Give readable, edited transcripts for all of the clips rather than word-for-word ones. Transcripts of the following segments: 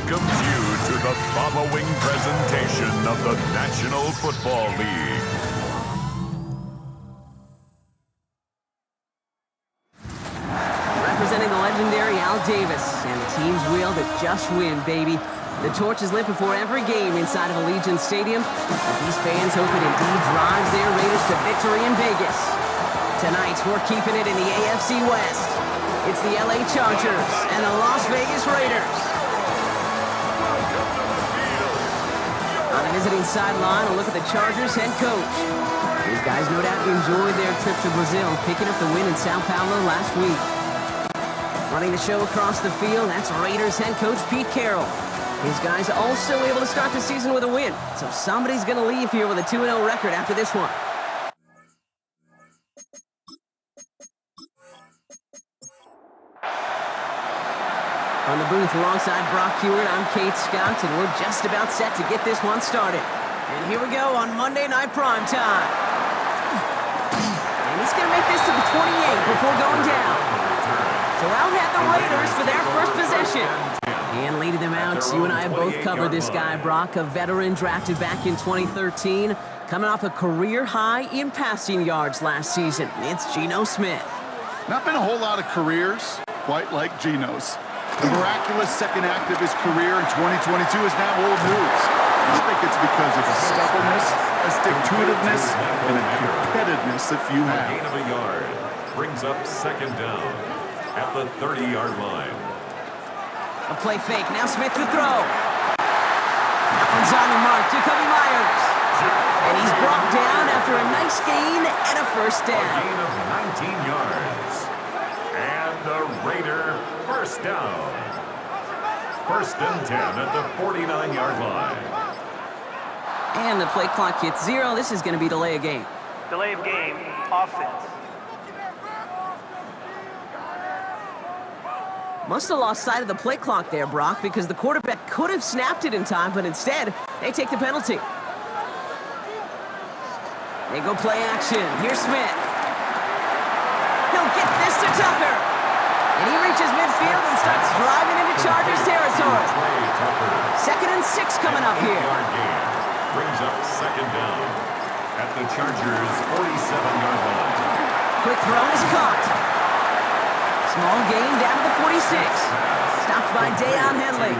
welcomes you to the following presentation of the National Football League. Representing the legendary Al Davis and the team's will to just win, baby. The torch is lit before every game inside of Allegiant Stadium as these fans hope it indeed drives their Raiders to victory in Vegas. Tonight, we're keeping it in the AFC West. It's the LA Chargers and the Las Vegas Raiders. On the visiting sideline, a look at the Chargers head coach. These guys no doubt enjoyed their trip to Brazil, picking up the win in Sao Paulo last week. Running the show across the field, that's Raiders head coach Pete Carroll. His guys also able to start the season with a win, so somebody's going to leave here with a 2-0 record after this one. On the booth alongside Brock Hewitt, I'm Kate Scott, and we're just about set to get this one started. And here we go on Monday Night Primetime. And he's going to make this to the 28 before going down. So out head the Raiders for their first possession. And leading them out, you and I have both covered this guy, Brock, a veteran drafted back in 2013, coming off a career high in passing yards last season. It's Geno Smith. Not been a whole lot of careers quite like Geno's. The miraculous second act of his career in 2022 is now old news. I think it's because of the stubbornness, a stick-to-itiveness, and a competitiveness that few have. Gain of a yard brings up second down at the 30-yard line. A play fake. Now Smith to throw. That one's on the mark. Jacoby Myers. And he's brought down after a nice gain and a first down. A gain of 19 yards. And the Raider first down. First and 10 at the 49-yard line. And the play clock hits 0. This is going to be delay of game. Delay of game, offense. Must have lost sight of the play clock there, Brock, because the quarterback could have snapped it in time, but instead, they take the penalty. They go play action. Here's Smith. He'll get this to Tucker. And he reaches midfield and starts driving into Chargers territory. Second and 6 coming up here. Brings up second down at the Chargers' 47-yard line. Quick throw is caught. Small gain down to the 46. Stopped by Deion Henley.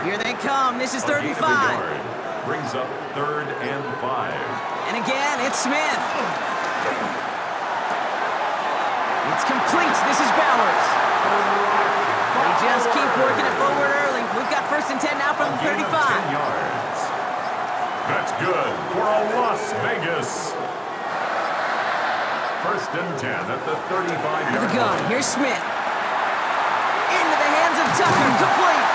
Here they come. This is 3rd and 5. Brings up 3rd and 5. And again, it's Smith. It's complete. This is Bowers. They just keep working it forward early. We've got 1st and 10 now from the 35. 10 yards. That's good for a Las Vegas. 1st and 10 at the 35-yard line. The gun. Here's Smith. Into the hands of Tucker. Complete.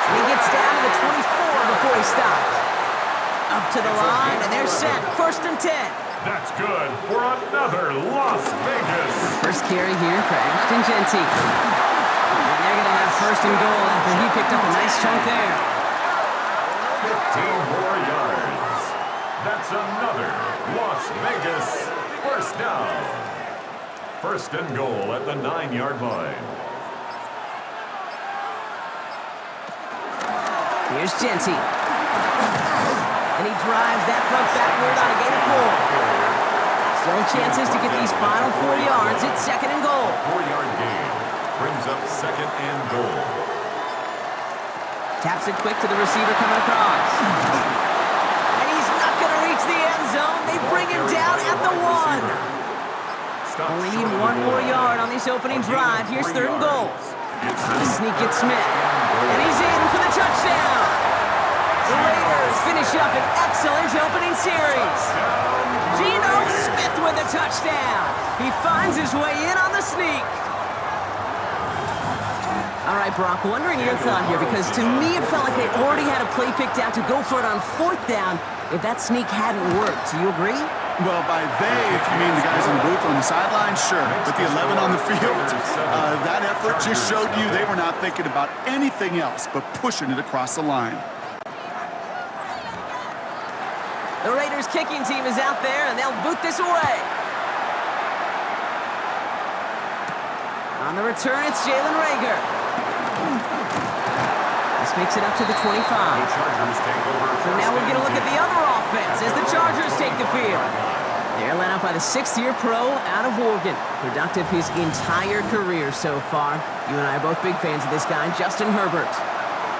And he gets down to the 24 before he stopped. Up to the line, and they're set. 1st and 10. That's good for another Las Vegas. First carry here for Ashton Genty. And they're going to have 1st and goal after he picked up a nice chunk there. 15 more yards. That's another Las Vegas first down. 1st and goal at the 9-yard line. Here's Genty. And he drives that front backward on a gain of 4. Still chances to get these final 4 yards. It's 2nd and goal. 4-yard gain brings up 2nd and goal. Taps it quick to the receiver coming across. And he's not going to reach the end zone. They bring him down at the 1. Only need 1 more yard on this opening drive. Here's 3rd and goal. The sneak at Smith. And he's in for the touchdown. The Raiders finish up an excellent opening series. Geno Smith with a touchdown. He finds his way in on the sneak. All right, Brock, wondering your thought here, because to me it felt like they already had a play picked out to go for it on 4th down if that sneak hadn't worked. Do you agree? Well, by they, if you mean the guys in the booth on the sideline, sure. But the 11 on the field, that effort just showed you they were not thinking about anything else but pushing it across the line. The Raiders kicking team is out there, and they'll boot this away. On the return, it's Jalen Reagor. This makes it up to the 25. The Chargers take over. So now we're going to look at the other offense as the Chargers take the field. They're led out by the sixth-year pro out of Oregon. Productive his entire career so far. You and I are both big fans of this guy, Justin Herbert.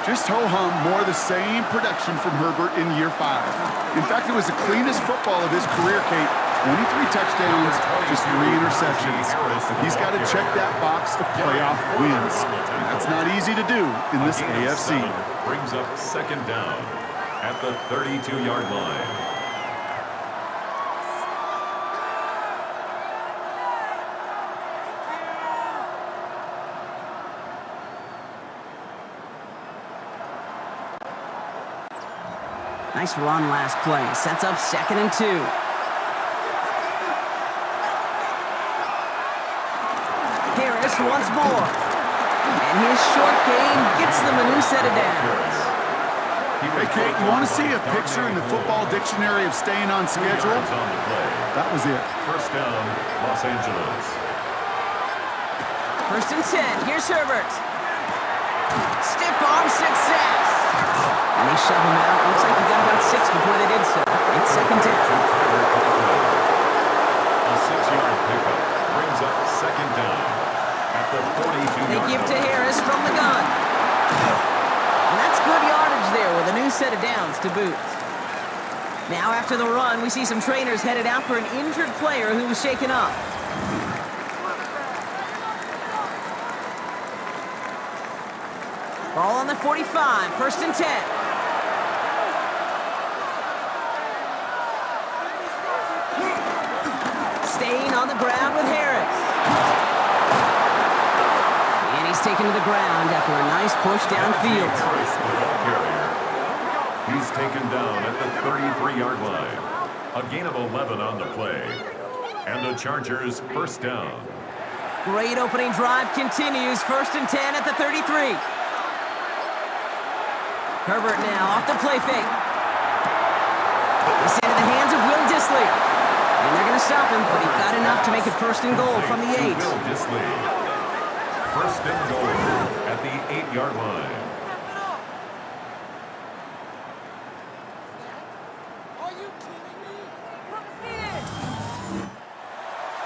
Just ho-hum, more of the same production from Herbert in year 5. In fact, it was the cleanest football of his career, Kate. 23 touchdowns, just 3 interceptions. But he's got to check that box of playoff wins. And that's not easy to do in this AFC. Brings up second down at the 32-yard line. Nice run last play. Sets up 2nd and 2. Harris once more. And his short game gets them a new set of downs. Hey, Kate, you want to see a picture in the football dictionary of staying on schedule? That was it. First down, Los Angeles. 1st and 10. Here's Herbert. Stiff arm success. And they shove him out. Looks like he got about 6 before they did so. It's 2nd down. A 6-yard pickup brings up 2nd down at the 42-yard They give to Harris from the gun. And that's good yardage there with a new set of downs to boot. Now after the run, we see some trainers headed out for an injured player who was shaken up. Ball on the 45, 1st and 10. Staying on the ground with Harris. And he's taken to the ground after a nice push downfield. Harris, the ball carrier. He's taken down at the 33-yard line. A gain of 11 on the play. And the Chargers first down. Great opening drive continues. 1st and 10 at the 33. Herbert now off the play fake. They send it in the hands of Will Dissly. And they're going to stop him, but he got enough to make it 1st and goal from the 8. Will Dissly. 1st and goal at the 8-yard line.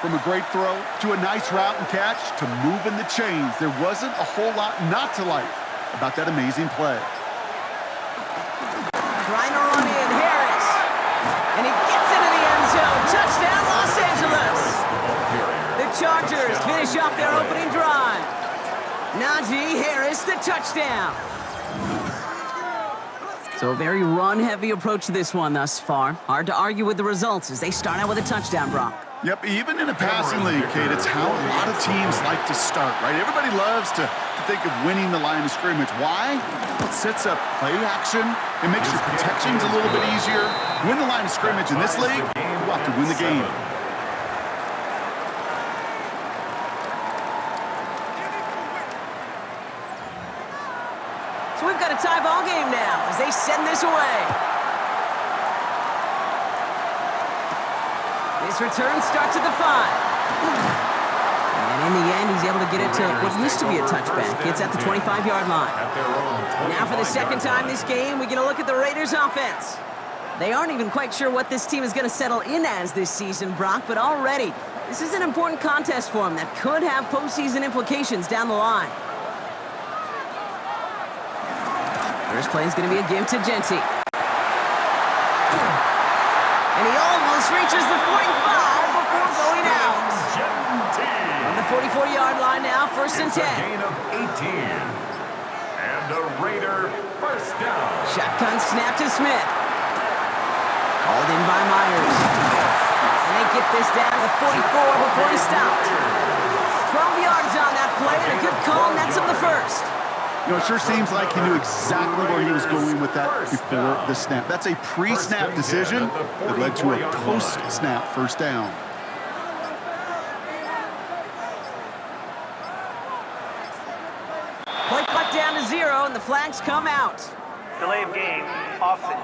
From a great throw to a nice route and catch to moving the chains, there wasn't a whole lot not to like about that amazing play. Trying to run in, Harris. And he gets into the end zone. Touchdown, Los Angeles. The Chargers finish off their opening drive. Najee Harris, the touchdown. So a very run-heavy approach to this one thus far. Hard to argue with the results as they start out with a touchdown, Brock. Yep, even in a passing league, Kate, it's how a lot of teams like to start, right? Everybody loves to think of winning the line of scrimmage. Why? It sets up play action. It makes your protections a little bit easier. Win the line of scrimmage in this league, you have to win the game. So we've got a tie ball game now as they send this away. This return starts at the 5. And in the end, he's able to get it to what used to be a touchback. It's at the 25-yard line. Now for the second time this game, we get a look at the Raiders' offense. They aren't even quite sure what this team is going to settle in as this season, Brock, but already, this is an important contest for them that could have postseason implications down the line. First play is going to be a give to Genty. And he almost reaches the 45 before going out. On the 44-yard line now, 1st and 10. Gain of 18. And a Raider first down. Shotgun snap to Smith. Hauled in by Myers. And they get this down to the 44 before he stopped. 12 yards on that play and a good call nets him the first. You know, it sure seems like he knew exactly where he was going with that before the snap. That's a pre-snap decision that led to a post-snap first down. Play clock down to 0, and the flags come out. Delay of game, offense.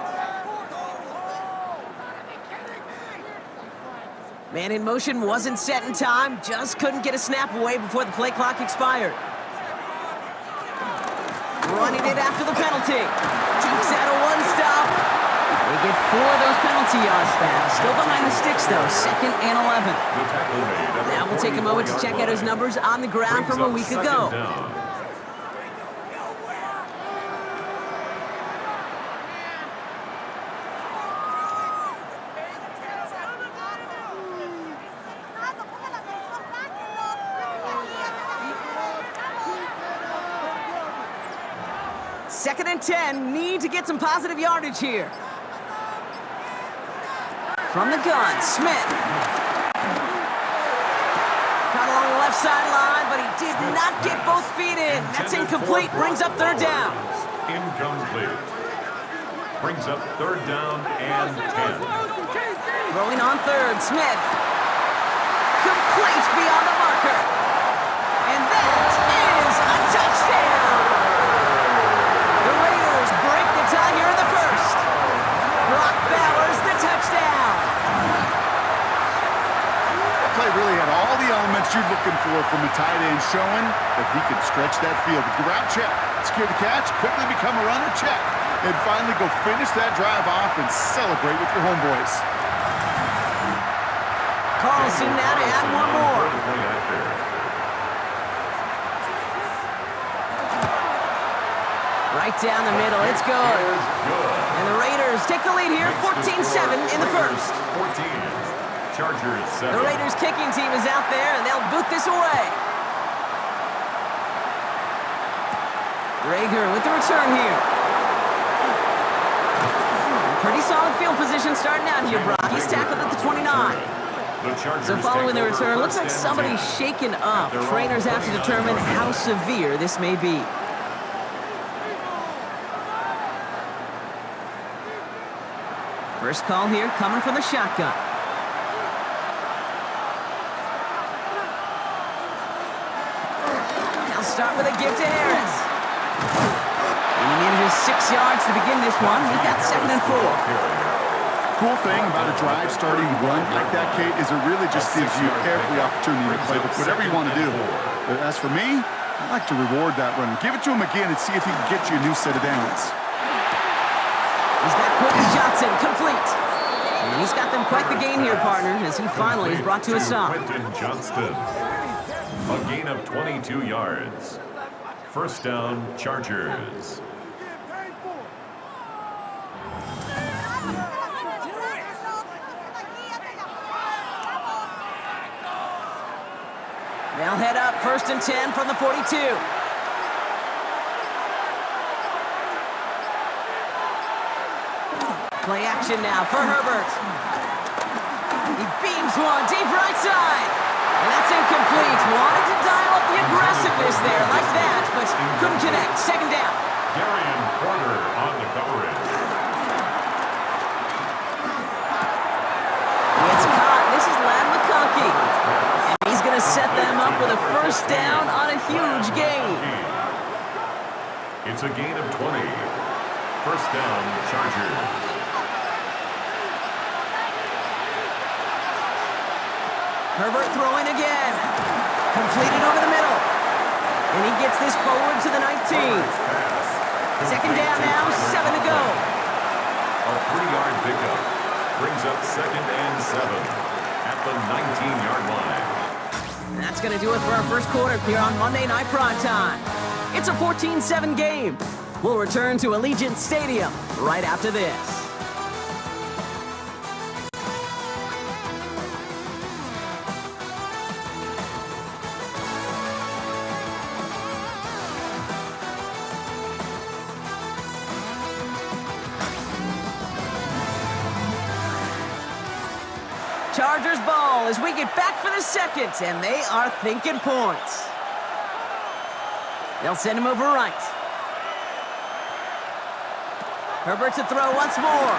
Man in motion wasn't set in time, just couldn't get a snap away before the play clock expired. Running it after the penalty. Takes out a one-stop. They get 4 of those penalty yards back. Still behind the sticks, though. 2nd and 11. Now we'll take a moment to check out his numbers on the ground from a week ago. Second and 10, need to get some positive yardage here. From the gun, Smith. Caught along the left sideline, but he did not get both feet in. That's incomplete, brings up 3rd down. Incomplete. Brings up 3rd down and 10. Throwing on 3rd, Smith. Complete beyond the marker. And that is a touchdown. Break the tie here in the 1st. Brock Bowers, the touchdown. That play really had all the elements you're looking for from a tight end, showing that he could stretch that field. With the route check, secure the catch, quickly become a runner check, and finally go finish that drive off and celebrate with your homeboys. Carlson now to add one more. Right down the middle, it's good. And the Raiders take the lead here, 14-7 in the 1st. 14. Chargers 7. The Raiders kicking team is out there, and they'll boot this away. Rager with the return here. Pretty solid field position starting out here, Brock. He's tackled at the 29. So following the return, looks like somebody's shaken up. Trainers have to determine how severe this may be. First call here, coming from the shotgun. They'll start with a give to Harris. And he manages 6 yards to begin this one. He got 2nd and 4. Cool thing about a drive starting run like that, Kate, is it really just gives you every opportunity to play with whatever you want to do. But as for me, I like to reward that run. Give it to him again and see if he can get you a new set of downs. He's got Quentin Johnson complete. And he's got them quite the gain here, partner, as he finally is brought to a stop. Quentin Johnston. A gain of 22 yards. 1st down, Chargers. They'll head up 1st and 10 from the 42. Play action now for Herbert. He beams one deep right side. And that's incomplete. Wanted to dial up the aggressiveness there like that, but couldn't connect. 2nd down. Darian Porter on the coverage. It's caught. This is Ladd McConkey. And he's going to set them up with a 1st down on a huge gain. It's a gain of 20. 1st down, Chargers. Herbert throwing again. Completed over the middle. And he gets this forward to the 19. 2nd down now, 7 to go. A 3-yard pickup. Brings up 2nd and 7 at the 19-yard line. And that's going to do it for our 1st quarter here on Monday Night Prime Time. It's a 14-7 game. We'll return to Allegiant Stadium right after this. Chargers ball as we get back for the 2nd, and they are thinking points. They'll send him over right. Herbert to throw once more.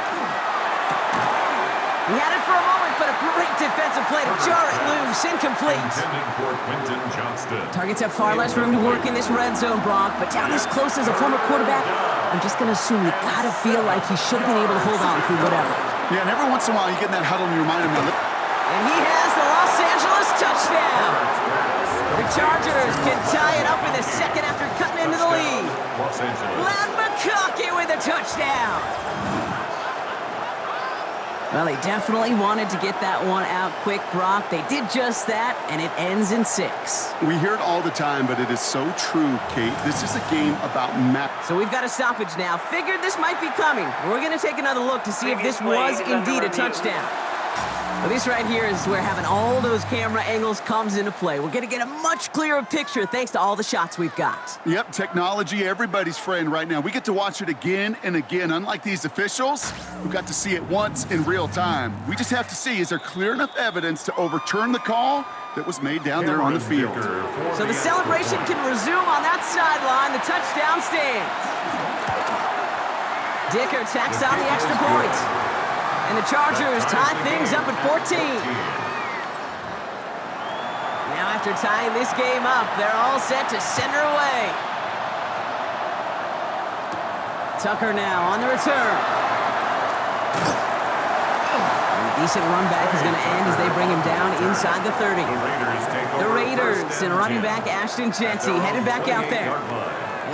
He had it for a moment, but a great defensive play to jar it loose. Incomplete. Intended for Quentin Johnston. Targets have far less room to work in this red zone, Brock, but down this close as a former quarterback, I'm just going to assume you got to feel like he should have been able to hold on through whatever. Yeah, and every once in a while you get in that huddle and you remind him of it. And he has the Los Angeles touchdown. The Chargers can tie it up in the 2nd after cutting into the lead. Los Los Angeles. Lad McConkey with a touchdown. Well, they definitely wanted to get that one out quick, Brock. They did just that, and it ends in 6. We hear it all the time, but it is so true, Kate. This is a game about So we've got a stoppage now. Figured this might be coming. We're going to take another look to see if this was indeed a touchdown. Well, this right here is where having all those camera angles comes into play. We're going to get a much clearer picture thanks to all the shots we've got. Yep, technology, everybody's friend right now. We get to watch it again and again. Unlike these officials, who got to see it once in real time. We just have to see, is there clear enough evidence to overturn the call that was made down there on the field? So the celebration can resume on that sideline. The touchdown stands. Dicker tacks on the extra point. And the Chargers tie things up at 14. Now after tying this game up, they're all set to send her away. Tucker now on the return. And a decent run back is going to end as they bring him down inside the 30. The Raiders and running back Ashton Genty headed back out there.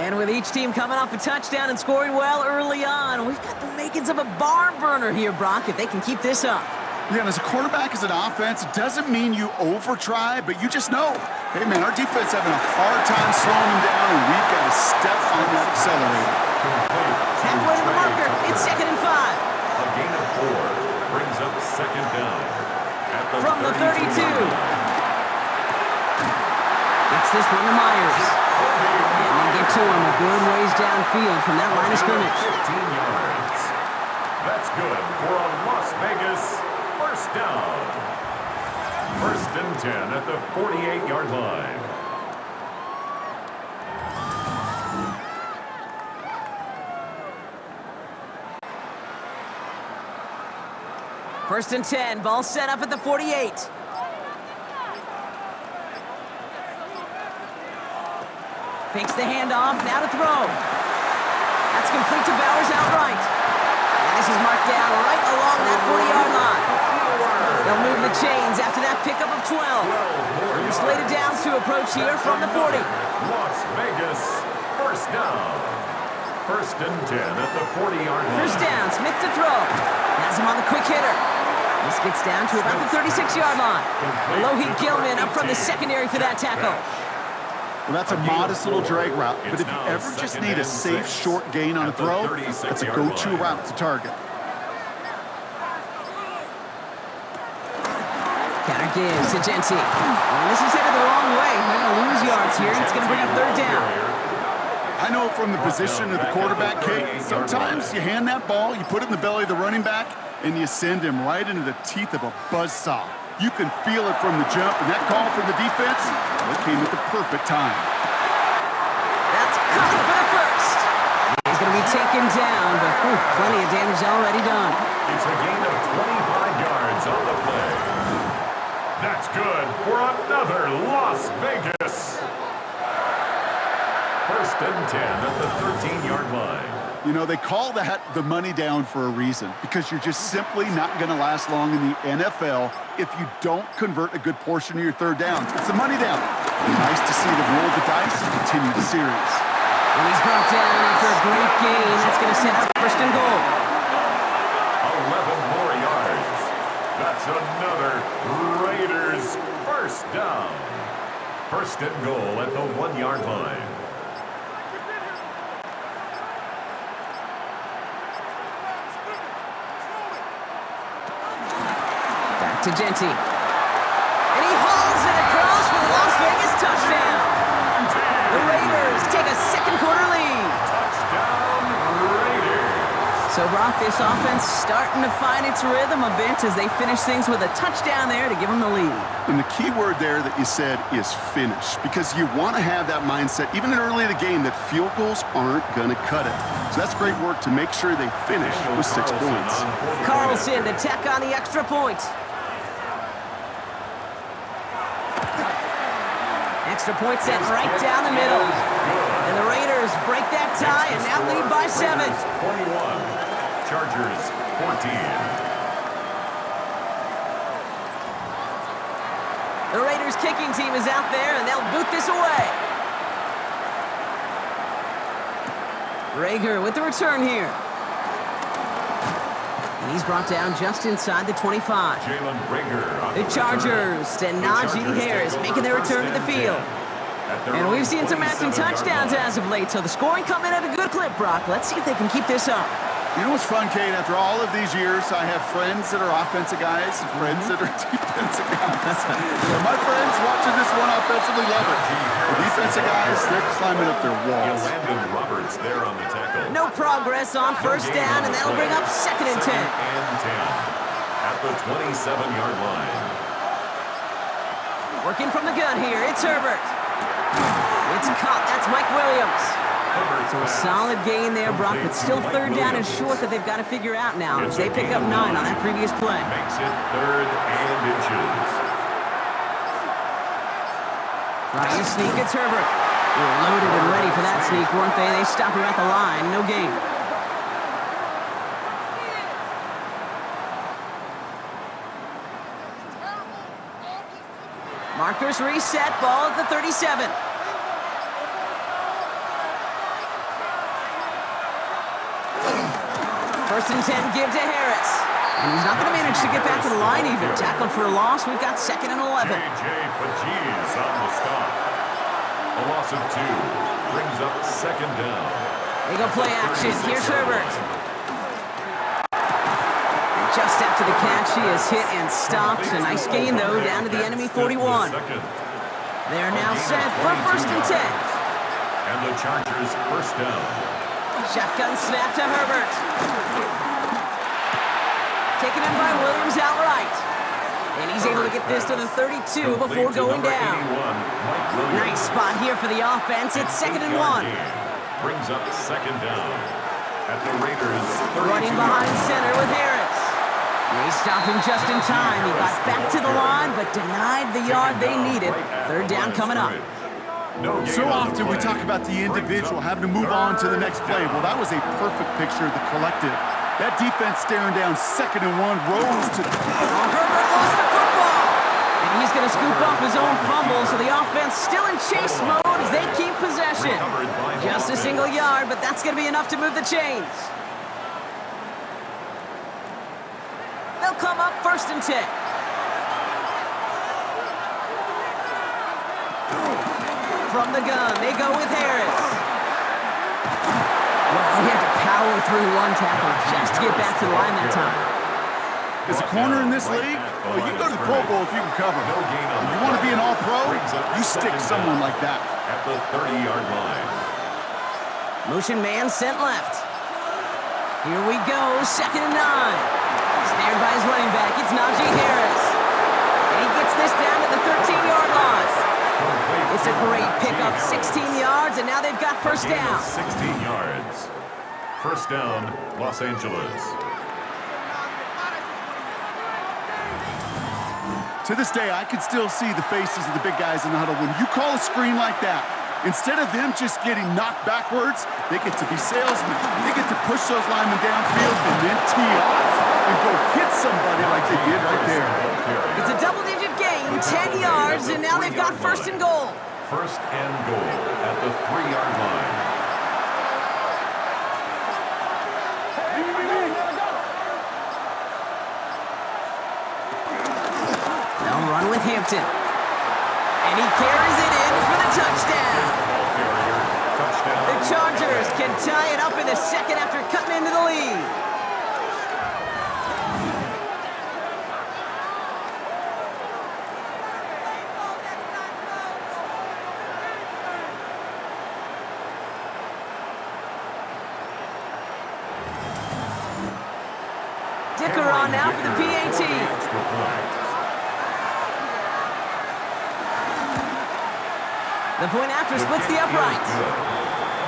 And with each team coming off a touchdown and scoring well early on, we've got the makings of a barn burner here, Brock, if they can keep this up. Yeah, and as a quarterback, as an offense, it doesn't mean you over-try, but you just know, hey, man, our defense having a hard time slowing them down, and we've got to step on that accelerator. Halfway to the marker, it's 2nd and 5. A gain of 4 brings up 2nd down. At the From the 32. Gets this one to Myers. And they get to him a good ways downfield from that line of scrimmage. 15 yards. That's good for a Las Vegas first down. 1st and 10 at the 48-yard line. First and 10, ball set up at the 48. Fakes the handoff, now to throw. That's complete to Bowers outright. And this is marked down right along that 40-yard line. They'll move the chains after that pickup of 12. Slated downs to approach here from the 40. Las Vegas first down. 1st and 10 at the 40-yard line. First down, Smith to throw. Has him on the quick hitter. This gets down to about the 36-yard line. Alohi Gilman up from the secondary for that tackle. Well, that's a modest little drag route, but if you ever just need a safe, short gain on a throw, that's a go-to route to target. Counter give to Genty. Well, this is headed the wrong way. They're going to lose yards here. It's going to bring up 3rd down. I know from the position of the quarterback, Kate, sometimes you hand that ball, you put it in the belly of the running back, and you send him right into the teeth of a buzzsaw. You can feel it from the jump, and that call from the defense, it came at the perfect time. That's coming for the first. He's going to be taken down, but plenty of damage already done. It's a gain of 25 yards on the play. That's good for another Las Vegas. 1st and 10 at the 13-yard line. You know, they call that the money down for a reason, because you're just simply not going to last long in the NFL if you don't convert a good portion of your 3rd downs. It's the money down. Nice to see them roll the dice and continue the series. And he's brought down after a great gain. That's going to set up 1st and goal. 11 more yards. That's another Raiders first down. 1st and goal at the 1-yard line. To Genty. And he hauls it across for the Las Vegas touchdown. The Raiders take a 2nd quarter lead. Touchdown Raiders. So, Brock, this offense starting to find its rhythm a bit as they finish things with a touchdown there to give them the lead. And the key word there that you said is finish, because you want to have that mindset, even early in the game, that field goals aren't going to cut it. So that's great work to make sure they finish with 6 points. Carlson to tack on the extra point. Extra point set right down the middle. And the Raiders break that tie and now lead by 7. 21. Chargers 14. The Raiders kicking team is out there and they'll boot this away. Rager with the return here. And he's brought down just inside the 25. Jalen Rager on The Chargers and Najee Harris making their return to the field. And we've seen some matching touchdowns as of late, so the scoring coming at a good clip, Brock. Let's see if they can keep this up. You know what's fun, Kate? After all of these years, I have friends that are offensive guys and friends that are defensive guys. My friends watching this one offensively love it. The defensive guys, they're climbing up their walls. Landon Roberts there on the tackle. No progress on first down, and that'll bring up 2nd and 10. 10 at the 27-yard line. Working from the gun here, it's Herbert. It's caught, that's Mike Williams. So a solid gain there, Brock, but still 3rd down and short that they've got to figure out now as they pick up 9 on that previous play. Makes it 3rd and inches. Trying to sneak, it's Herbert. They were loaded and ready for that sneak, weren't they? They stop her at the line, no gain. Markers reset, ball at the 37. First and 10, give to Harris. And he's not going to manage to get back to the line even. Tackled for a loss. We've got 2nd and 11. J.J. Fajeez on the stop. A loss of 2 brings up 2nd down. They go play action. Here's Herbert. Just after the catch, he is hit and stopped. A nice gain, though, down to the enemy 41. They're now set for 1st and 10. And the Chargers first down. Shotgun snap to Herbert. Taken in by Williams outright. And he's able to get this to the 32 before going down. Nice spot here for the offense. It's 2nd and 1. Brings up 2nd down. At the Raiders. Running behind center with Harris. They stop him just in time. He got back to the line, but denied the yard they needed. 3rd down coming up. So often we talk about the individual having to move on to the next play. Well, that was a perfect picture of the collective. That defense staring down 2nd and 1 rose to... Herbert lost the football. And he's going to scoop up his own fumble, so the offense still in chase mode as they keep possession. Just a single yard, but that's going to be enough to move the chains. They'll come up 1st and 10. From the gun, they go with Harris. Well, he had to power through one tackle just to get back to the line that time. As a corner in this league, well, you go to the Pro Bowl if you can cover. You want to be an all-pro, you stick someone like that. At the 30-yard line. Motion man sent left. Here we go, 2nd and 9. Snared by his running back, it's Najee Harris. And he gets this down to the 13-yard line. It's a great pickup, 16 yards, and now they've got 1st down. 16 yards. 1st down, Los Angeles. To this day, I can still see the faces of the big guys in the huddle. When you call a screen like that, instead of them just getting knocked backwards, they get to be salesmen. They get to push those linemen downfield and then tee off and go hit somebody like they did right there. It's a double-digit gain, 10 yards, and now they've got 1st and goal. 1st and goal at the 3-yard line. They'll run with Hampton. And he carries it in for the touchdown. The Chargers can tie it up in the 2nd after cutting into the lead. Dicker on now for the PAT. The point after splits the upright.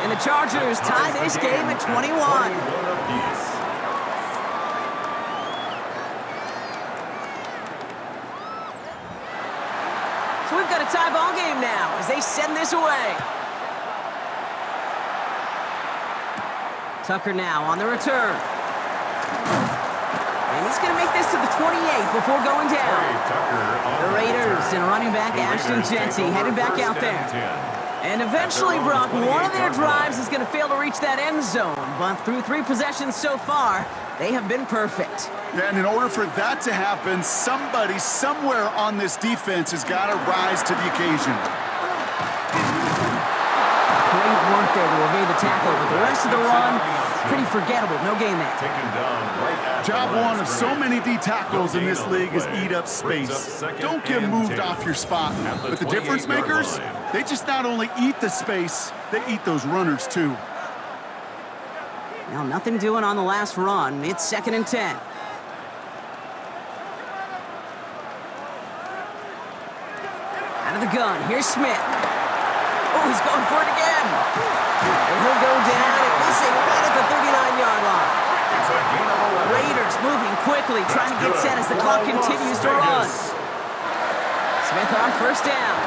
And the Chargers tie this game at 21. So we've got a tie ball game now as they send this away. Tucker now on the return. And he's going to make this to the 28 before going down. The Raiders and running back Ashton Jenty headed back out there. And eventually, Brock, one of their drives is going to fail to reach that end zone. But through 3 possessions so far, they have been perfect. Yeah, and in order for that to happen, somebody somewhere on this defense has got to rise to the occasion. Great work there to evade the tackle, but the rest of the run, pretty forgettable. No gain there. Job one of so many D tackles in this league is eat up space. Don't get moved off your spot. But the difference makers, they just not only eat the space, they eat those runners too. Now, nothing doing on the last run. It's 2nd and 10. Out of the gun, here's Smith. Oh, he's going for it again. And he'll go down and missing right at the 39-yard line. Raiders moving quickly, trying to get set as the clock continues to run. Smith on 1st down.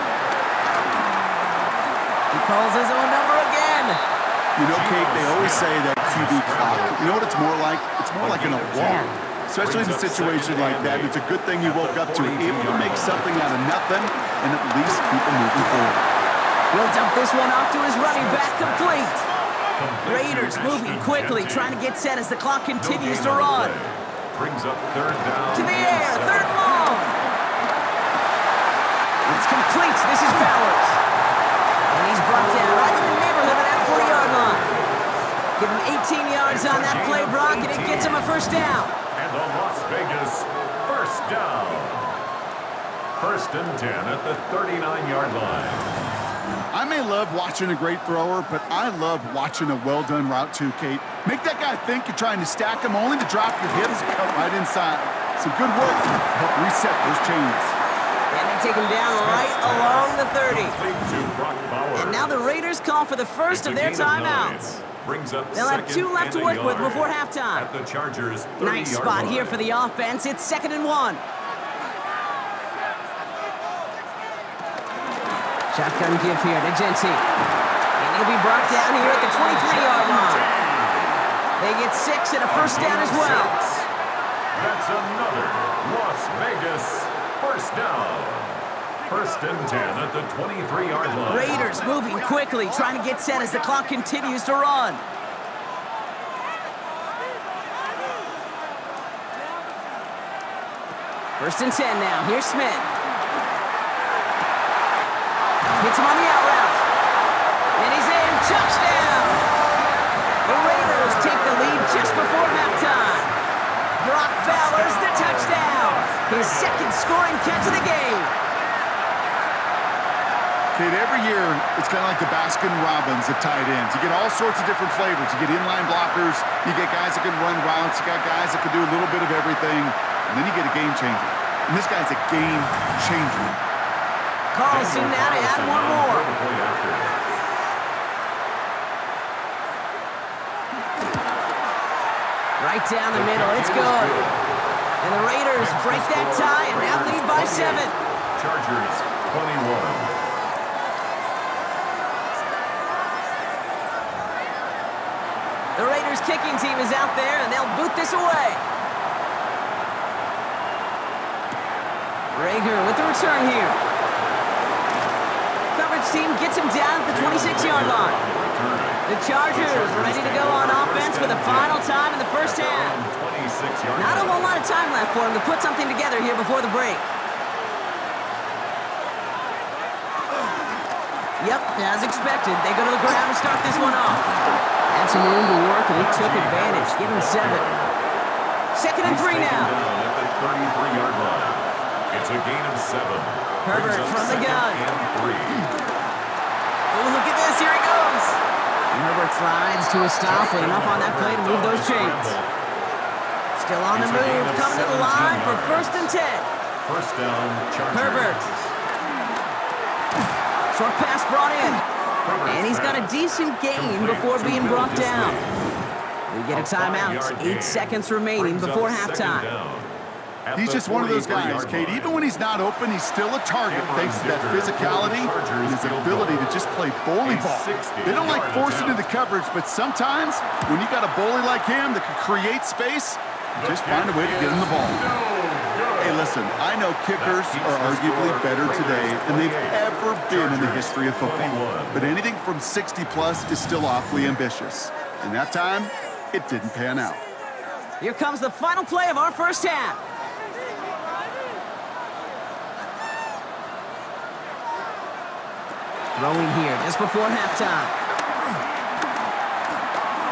He calls his own number again. You know, Kate, they always say that QB clock. You know what it's more like? It's more like an alarm. Especially in a situation like that. It's a good thing you woke up to it. Able to make something out of nothing and at least keep it moving forward. We'll dump this one off to his running back, complete. Raiders moving quickly, trying to get set as the clock continues to run. Brings up 3rd down. To the air, 3rd and long. It's complete. This is Bowers. And he's brought down right in the neighborhood of that 40-yard line. Give him 18 yards on that play, Brock, and it gets him a 1st down. And the Las Vegas 1st down. 1st and 10 at the 39-yard line. I may love watching a great thrower, but I love watching a well-done route too, Kate. Make that guy think you're trying to stack him only to drop your hips and cut right inside. Some good work to help reset those chains. And they take him down right along the 30. And now the Raiders call for the first of their timeouts. They'll have 2 left to work with before halftime. At the Chargers' Nice spot here for the offense. It's 2nd and 1. Shotgun give here to Genti. And he'll be brought down here at the 23-yard line. They get 6 and a 1st down as well. That's another Las Vegas 1st down. 1st and 10 at the 23-yard line. Raiders moving quickly, trying to get set as the clock continues to run. First and 10 now. Here's Smith. Hits him on the out route. And he's in. Touchdown! The Raiders take the lead just before halftime. Brock Bowers, the touchdown. His 2nd scoring catch of the game. Kate, every year, it's kind of like the Baskin-Robbins of tight ends. You get all sorts of different flavors. You get inline blockers. You get guys that can run routes. You got guys that can do a little bit of everything. And then you get a game changer. And this guy's a game changer. Carlson now to add one more. Right down the middle, it's good. And the Raiders break that tie and now lead by 7. Chargers 21. The Raiders kicking team is out there and they'll boot this away. Rager with the return here. Coverage team gets him down at the 26-yard line. The Chargers ready to go on offense for the final time in the first half. Not a whole lot of time left for him to put something together here before the break. Yep, as expected, they go to the ground and start this one off. Had some room to work and he took advantage. Give him 7. 2nd and 3 now. At the 33-yard line. It's a gain of 7. Herbert from the gun. Oh, look at this. Here he goes. And Herbert slides to a stop with enough on that play to move those chains. Still on the move, coming to the line for 1st and 10. 1st down, Chargers. Herbert. Short pass brought in. And he's got a decent gain before being brought down. We get a timeout. 8 seconds remaining before halftime. He's just one of those guys, Kate. Even when he's not open, he's still a target thanks to that physicality and his ability to just play bully ball. They don't like forcing into coverage, but sometimes when you got a bully like him that can create space, just find a way to get him the ball. Hey, listen, I know kickers are arguably better today than they've ever been in the history of football. But anything from 60-plus is still awfully ambitious. And that time, it didn't pan out. Here comes the final play of our first half. Throwing here just before halftime.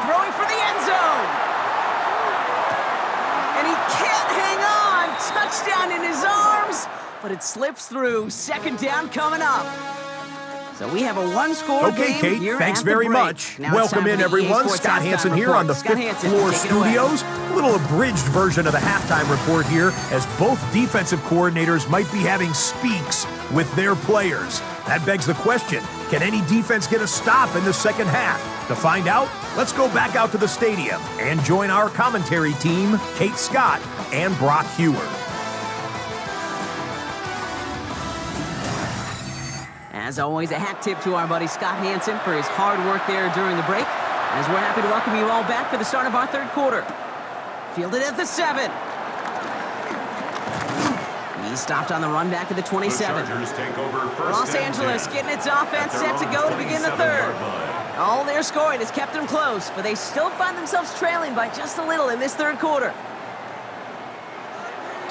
Throwing for the end zone. And he can't hang on. Touchdown in his arms. But it slips through. Second down coming up. So we have a one-score game. Okay, Kate, here thanks at the very break. much. Now it's Welcome time in, for the EA everyone. Sports Scott Halftime Hansen here Report. on the Scott fifth Hansen, floor take it away. studios. A little abridged version of the halftime report here, as both defensive coordinators might be having speaks with their players. That begs the question, can any defense get a stop in the second half? To find out, let's go back out to the stadium and join our commentary team, Kate Scott and Brock Hewer. As always, a hat tip to our buddy Scott Hansen for his hard work there during the break, as we're happy to welcome you all back for the start of our third quarter. Fielded at the 7. He stopped on the run back at the 27. Los Angeles getting its offense set to go to begin the third. All their scoring has kept them close, but they still find themselves trailing by just a little in this third quarter.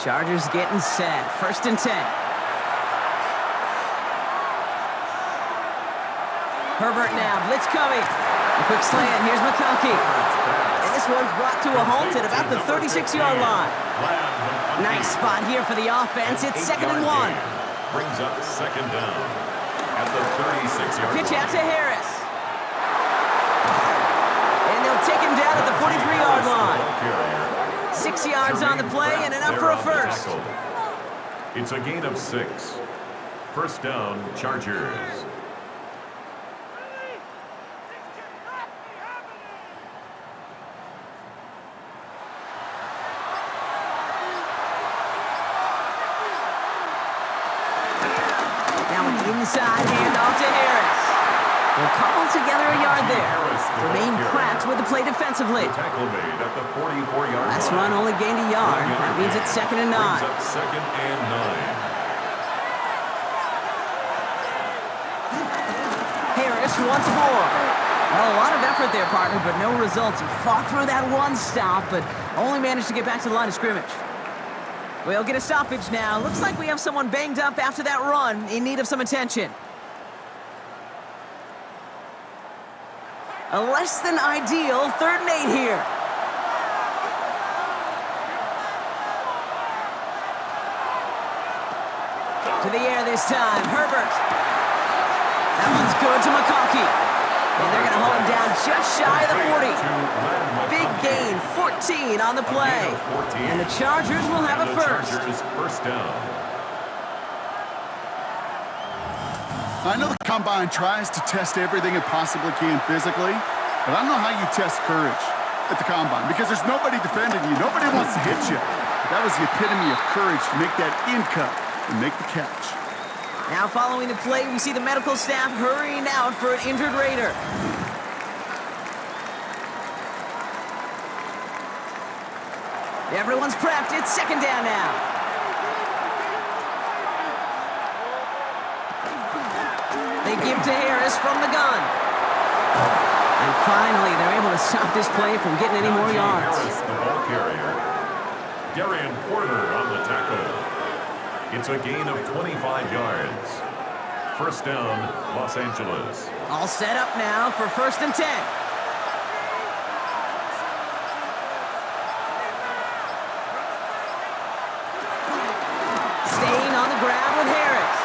Chargers getting set. First and 10. Herbert now, blitz coming. A quick slant, here's McConkey. And this one's brought to a halt at about the 36-yard line. Nice spot here for the offense. It's second and 1. Brings up second down at the 36-yard line. Pitch out to Harris. And they'll take him down at the 43-yard line. 6 yards on the play and enough for a first. It's a gain of 6. First down, Chargers. Inside handoff to Harris. They'll cobble together a yard there. Remain cracked with the play defensively. Tackle made at the 44-yard line. Last run only gained a yard. That means it's second and 9. Brings up second and 9. Harris once more. Well, a lot of effort there, partner, but no results. He fought through that one stop, but only managed to get back to the line of scrimmage. We'll get a stoppage now. Looks like we have someone banged up after that run, in need of some attention. A less than ideal 3rd and 8 here. To the air this time, Herbert. That one's good to McConkey. And they're going to hold him down just shy of the 40. Big gain, 14 on the play. And the Chargers will have a first. First down. I know the Combine tries to test everything it possibly can physically, but I don't know how you test courage at the Combine, because there's nobody defending you. Nobody wants to hit you. That was the epitome of courage to make that in cut and make the catch. Now following the play, we see the medical staff hurrying out for an injured Raider. Everyone's prepped. It's second down now. They give to Harris from the gun. And finally, they're able to stop this play from getting any more yards. Harris, the ball carrier. Darian Porter on the tackle. It's a gain of 25 yards. First down, Los Angeles. All set up now for first and 10. Staying on the ground with Harris.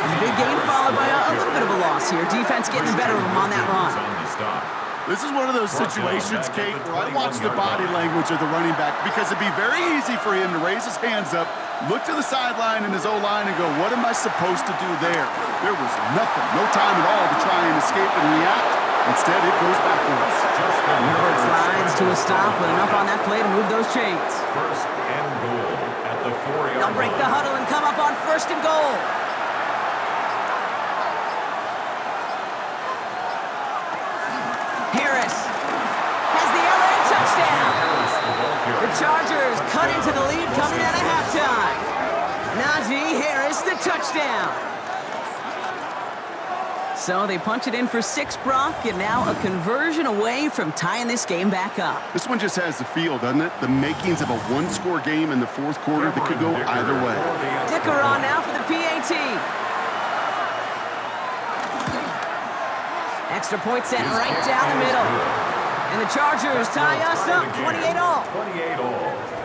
And a big gain followed by a little bit of a loss here. Defense getting the better of him on that run. This is one of those situations, Kate, where I watch the body language of the running back, because it'd be very easy for him to raise his hands up, look to the sideline in his O-line and go, what am I supposed to do there? There was nothing, no time at all to try and escape and react. Instead, it goes backwards. Herbert slides to a stop with enough on that play to move those chains. First and goal at the 4-yard line. They'll break the huddle and come up on first and goal. Harris has the LA touchdown. The Chargers cut into the lead coming out of halftime. Harris, the touchdown. So they punch it in for 6, Brock, and now a conversion away from tying this game back up. This one just has the feel, doesn't it? The makings of a one-score game in the fourth quarter that could go either way. Dicker on now for the PAT. Extra point set right down the middle. And the Chargers tie us up 28-all. 28-all.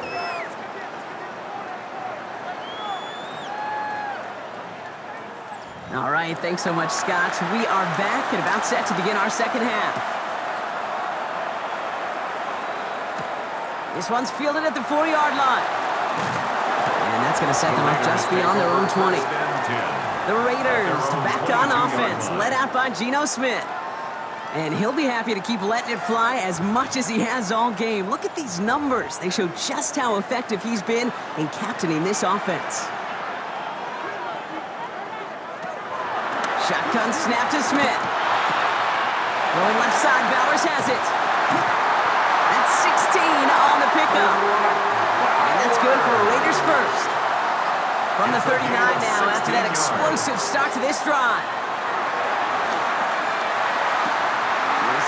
All right, thanks so much, Scott. We are back and about set to begin our second half. This one's fielded at the 4-yard line. And that's going to set them up just beyond their own 20. The Raiders back on offense, led out by Geno Smith. And he'll be happy to keep letting it fly as much as he has all game. Look at these numbers. They show just how effective he's been in captaining this offense. Shotgun snap to Smith. Going left side, Bowers has it. That's 16 on the pickup. And that's good for Raiders first. From the 39 now after that explosive start to this drive.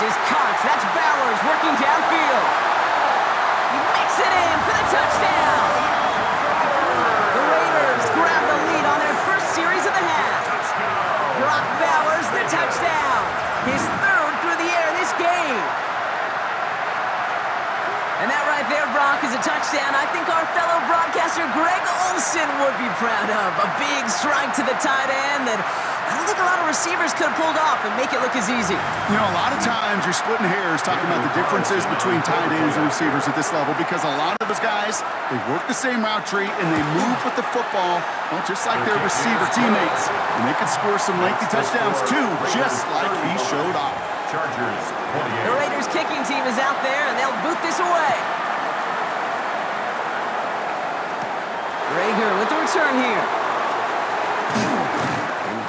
This is Cox. That's Bowers working downfield. He makes it in for the touchdown. The Raiders grab the lead on their first series of the half. Brock Bowers, the touchdown. His third through the air this game. And that right there, Brock, is a touchdown I think our fellow broadcaster Greg Olsen would be proud of. A big strike to the tight end that I don't think a lot of receivers could have pulled off and make it look as easy. You know, a lot of times you're splitting hairs talking about the differences between tight ends and receivers at this level because a lot of those guys, they work the same route tree and they move with the football, well, just like their receiver teammates. And they can score some lengthy touchdowns too, just like he showed off. Chargers, 28. The Raiders kicking team is out there and they'll boot this away. Rager with the return here.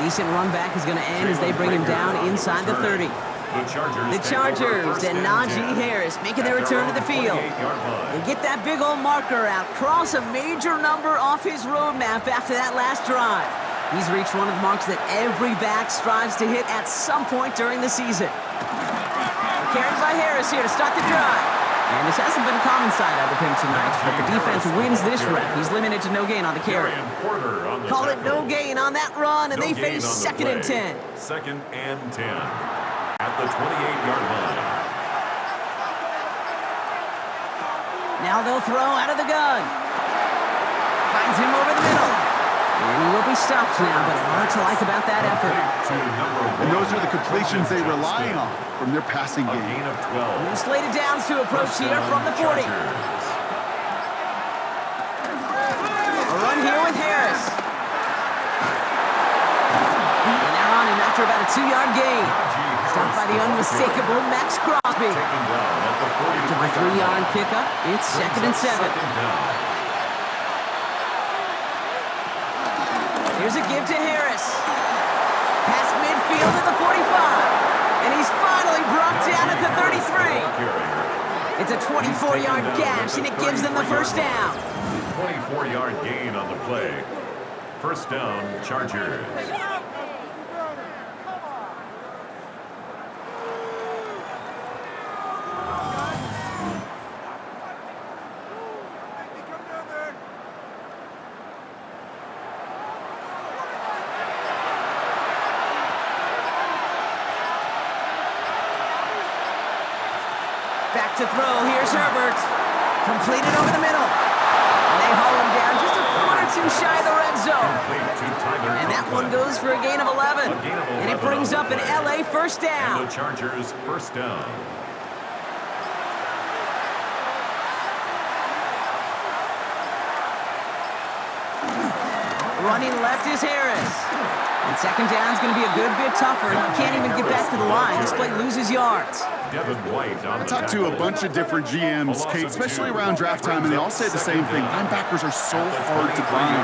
Decent run back is going to end as they bring him down inside the 30. The Chargers and Najee Harris making their return to the field. They get that big old marker out, cross a major number off his roadmap after that last drive. He's reached one of the marks that every back strives to hit at some point during the season. Carried by Harris here to start the drive. And this hasn't been a common side out of him tonight, but the defense wins this rep. He's limited to no gain on the carry. Call it no gain on that run, and they face 2nd and 10. 2nd and 10 at the 28-yard line. Now they'll throw out of the gun. Finds him over the middle. And he will be stopped now, but a lot to like about that effort. And those are the completions they rely on from their passing game. A gain of 12. New slated downs to approach here from the 40. A run here with Harris. And they're on him after about a 2-yard gain. Stopped by the unmistakable Max Crosby. After my 3-yard pickup, it's 2nd and 7. Here's a give to Harris. Past midfield at the 45. And he's finally brought down at the 33. It's a 24-yard gash, and it gives them the first down. 24-yard gain on the play. First down, Chargers. Back to throw. Here's Herbert. Completed over the middle. And they haul him down just a foot or two shy of the red zone. And that one goes for a gain of 11. And it brings up an LA first down. And the Chargers first down. Running left is Harris. And second down is going to be a good bit tougher. He can't even get back to the line. This play loses yards. I talked to a bunch of different GMs, Kate, especially around draft time, and they all say the same thing. Linebackers are so hard to find.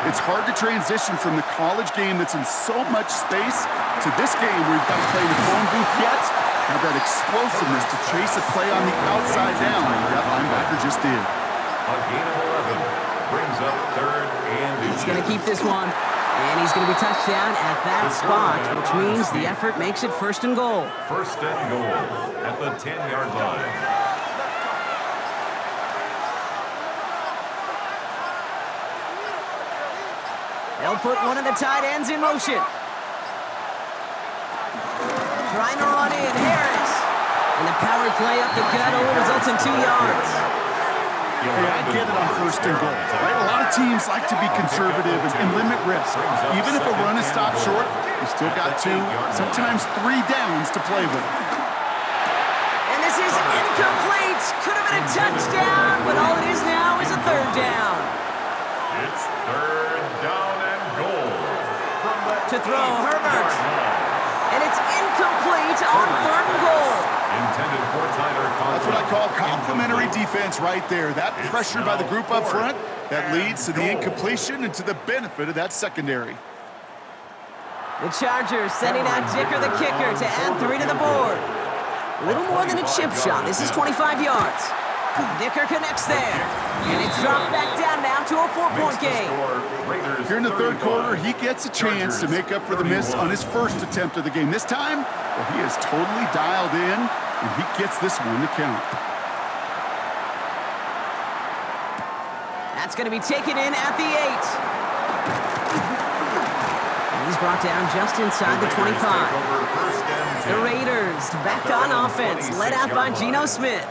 It's hard to transition from the college game that's in so much space to this game where you've got to play in the phone booth yet have that explosiveness to chase a play on the outside down like that linebacker just did. A gain of 11 brings up 3rd and He's going to keep this one. And he's going to be touched down at that spot, which means the effort makes it first and goal. First and goal at the 10-yard line. They'll put one of the tight ends in motion. Trying to run in, Harris. And the power play up the gut only results in 2 yards. Yeah, I get it on first and goal. Right? A lot of teams like to be conservative and limit risk. Even if a run is stopped short, you still got 2, sometimes 3 downs to play with. And this is incomplete. Could have been a touchdown, but all it is now is a third down. It's third down and goal. To throw, Herbert. And it's incomplete on third and goal. Intended for tighter contact. That's what I call complimentary defense right there. That pressure by the group up front, that leads to the incompletion and to the benefit of that secondary. The Chargers sending out Dicker the kicker to add 3 to the board. A little more than a chip shot. This is 25 yards. Dicker connects there. And it's dropped back down now to a 4-point game. Here in the third quarter, he gets a chance to make up for the miss on his first attempt of the game. This time, well, he is totally dialed in, and he gets this one to count. That's going to be taken in at the 8. And he's brought down just inside the 25. The Raiders back on offense, led out by Geno Smith.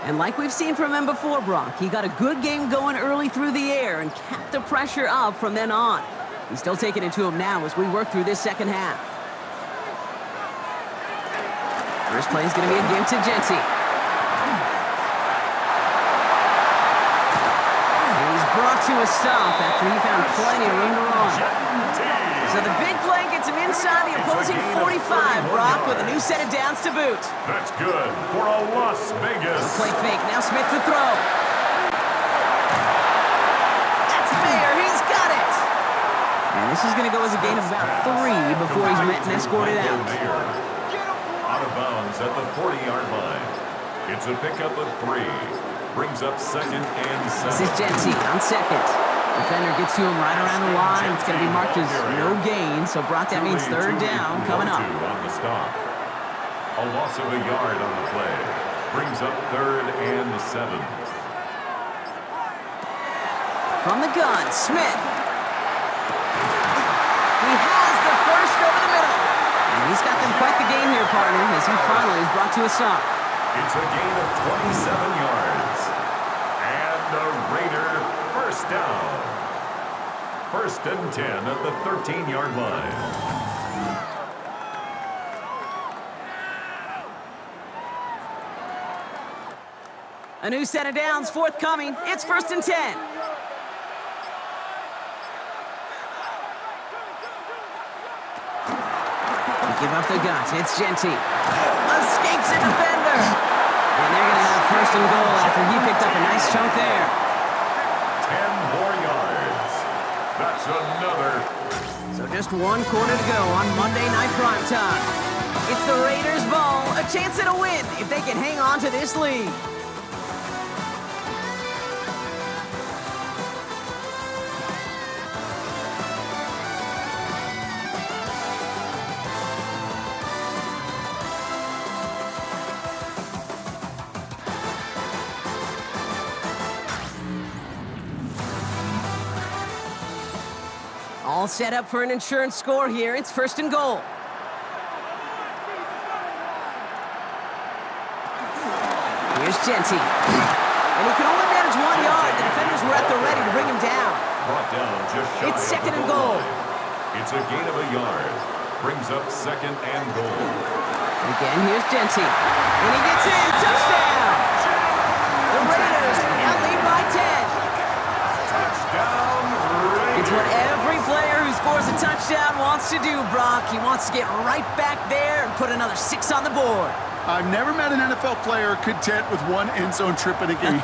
And like we've seen from him before, Brock, he got a good game going early through the air and kept the pressure up from then on. He's still taking it to him now as we work through this second half. First play is going to be a game to Genty. He's brought to a stop after he found plenty of room to run. So the big play gets him inside the opposing 45, Brock, with a new set of downs to boot. That's good for a Las Vegas. Play fake, now Smith to throw. That's Mayer, he's got it. And this is going to go as a gain of about 3 before he's met and escorted out. Out of bounds at the 40-yard line. It's a pickup of 3. Brings up second and 7. This is Genty on second. Defender gets to him right around the line. It's going to be marked as no gain. So, Brock, that means third down coming up. On the stop. A loss of a yard on the play. Brings up third and 7. From the gun, Smith. He has the first over the middle. And he's got them quite the gain here, partner, as he finally is brought to a stop. It's a gain of 27 yards. And the Raider first down. First and 10 at the 13-yard line. A new set of downs forthcoming. It's first and 10. They give up the guts. It's Genty. Escapes a defender. And they're going to have first and goal after he picked up a nice chunk there. 10 more yards. That's another. So just 1 quarter to go on Monday Night Primetime. It's the Raiders' ball, a chance at a win if they can hang on to this lead. All set up for an insurance score here. It's first and goal. Here's Genty. And he can only manage 1 yard. The defenders were at the ready to bring him down. Brought down just shy. It's second and goal. It's a gain of a yard. Brings up second and goal. Again, here's Genty. And he gets in. Touchdown! The Raiders now lead by 10. Touchdown, Raiders. It's what every player who scores a touchdown wants to do, Brock. He wants to get right back there and put another 6 on the board. I've never met an NFL player content with 1 end zone trip in a game.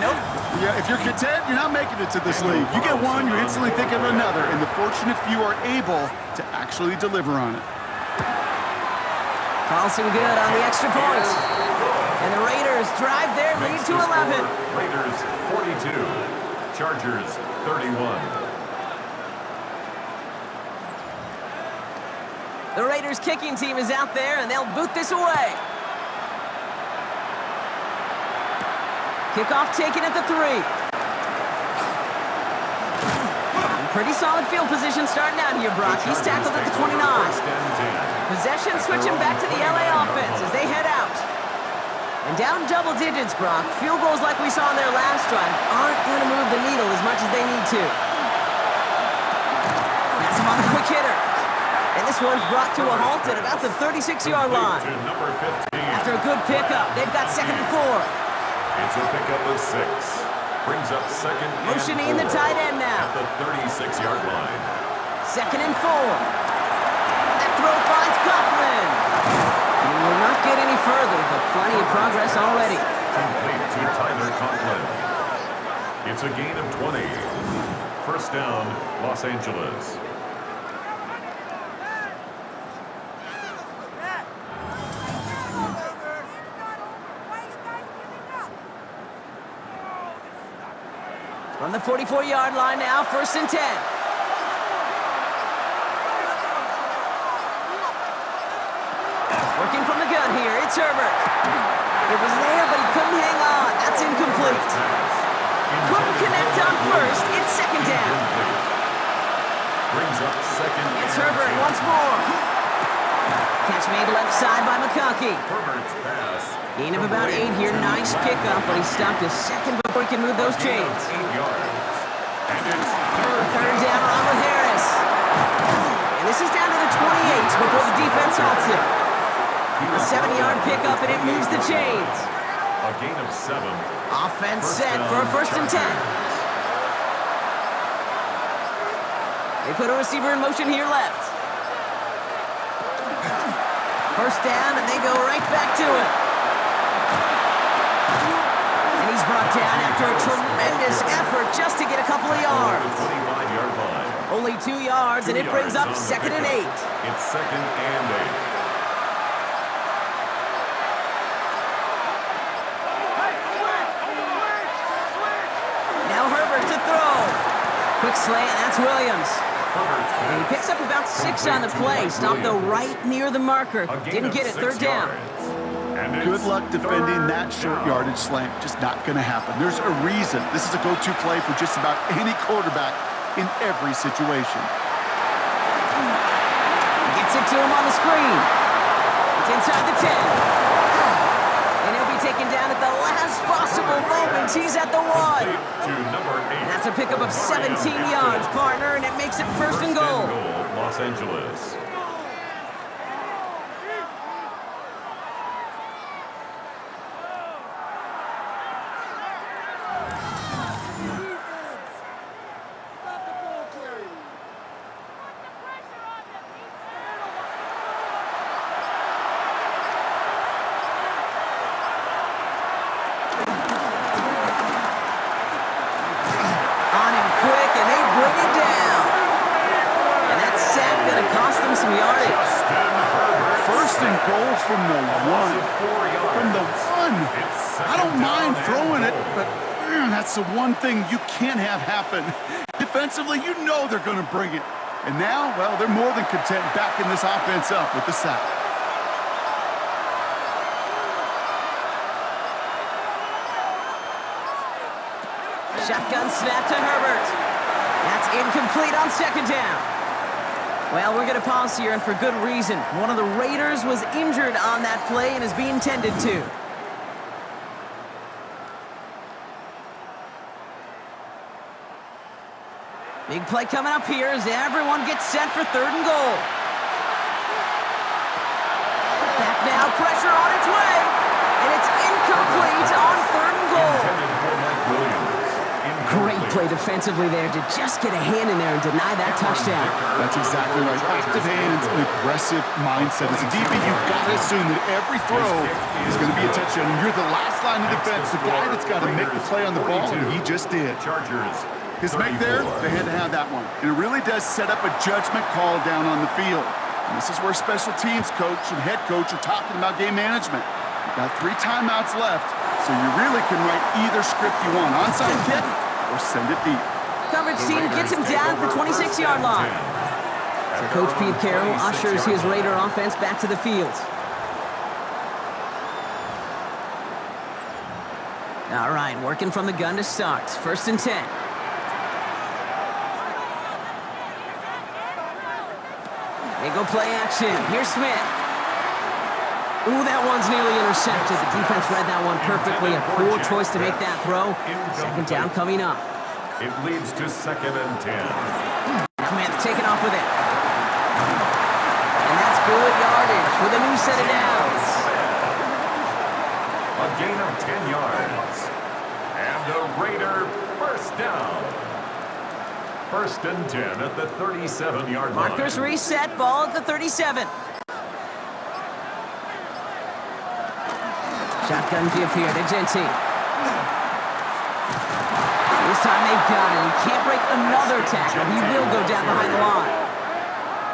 Nope. Yeah, if you're content, you're not making it to this league. You get 1, you're instantly thinking of another, and the fortunate few are able to actually deliver on it. Carlson good on the extra point. And the Raiders drive their lead to 11. Raiders 42, Chargers 31. The Raiders kicking team is out there, and they'll boot this away. Kickoff taken at the 3. Pretty solid field position starting out here, Brock. He's tackled at the 29. Possession switching back to the LA offense as they head out. And down double digits, Brock. Field goals like we saw on their last drive aren't going to move the needle as much as they need to. That's him on a quick hitter. And this one's brought to a halt at about the 36-yard line. After a good pickup, they've got 2nd and 4. It's a pickup of 6. Brings up 2nd and 4. Motioning the tight end now. At the 36-yard line. 2nd and 4. That throw finds Coughlin. He will not get any further, but plenty of progress already. Complete to Tyler Conklin. It's a gain of 20. First down, Los Angeles. From the 44-yard line now, 1st and 10. Working from the gun here, it's Herbert. It was there, but he couldn't hang on. That's incomplete. Couldn't connect on 1st. It's 2nd down. Brings up 2nd. It's Herbert once more. Catch made left side by McConkey. Herbert's pass. Gain of about 8 here. Nice pickup, but he stopped a second before he can move those chains. 8 yards. And it's 3rd down on with Harris. And this is down to the 28 before the defense halts it. A 7-yard pickup, and it moves the chains. a gain of 7. Offense set for a 1st and 10. They put a receiver in motion here left. 1st down, and they go right back to it. And he's brought down after a tremendous effort just to get a couple of yards. 25-yard line. Only 2 yards, and it brings up 2nd and 8. It's 2nd and 8. Quick slant, that's Williams. And he picks up about 6 on the play. Stopped though right near the marker. Didn't get it, 3rd down. Good luck defending that short yardage slant. Just not going to happen. There's a reason this is a go-to play for just about any quarterback in every situation. Gets it to him on the screen. It's inside the 10. And he'll be taken down at the last possible moment. He's at the 1. That's a pickup of 17 yards, partner, and it makes it 1st and goal. Los Angeles. From the 1. I don't mind throwing it, but that's the one thing you can't have happen. Defensively, you know they're going to bring it. And now, well, they're more than content backing this offense up with the sack. Shotgun snap to Herbert. That's incomplete on 2nd down. Well, we're going to pause here, and for good reason. One of the Raiders was injured on that play and is being tended to. Big play coming up here as everyone gets set for 3rd and goal. Back now, pressure on its way. And it's incomplete on 3rd and goal. Great play defensively there to just get a hand in there and deny that touchdown. That's exactly right. Active hands, an aggressive mindset. As a DB, you've got to assume that every throw is going to be a touchdown. And you're the last line of defense, the guy that's got to make the play on the ball, and he just did. His make there, they had to have that one. And it really does set up a judgment call down on the field. And this is where special teams coach and head coach are talking about game management. You've got 3 timeouts left, so you really can write either script you want. Onside kick, or send it deep. Coverage team gets him down at the 26-yard line. So Coach Pete Carroll ushers his Raider offense back to the field. All right, working from the gun to start. 1st and 10. They go play action. Here's Smith. Ooh, that one's nearly intercepted. The defense read that one perfectly. A poor choice to make that throw. 2nd down coming up. It leads to 2nd and 10. Smith taking off with it. And that's good yardage with a new set of downs. A gain of 10 yards. And a Raider first down. 1st and 10 at the 37-yard line. Markers reset, ball at the 37. Shotgun give here to Genti. This time they've got him. He can't break another tackle. He will go down behind the line.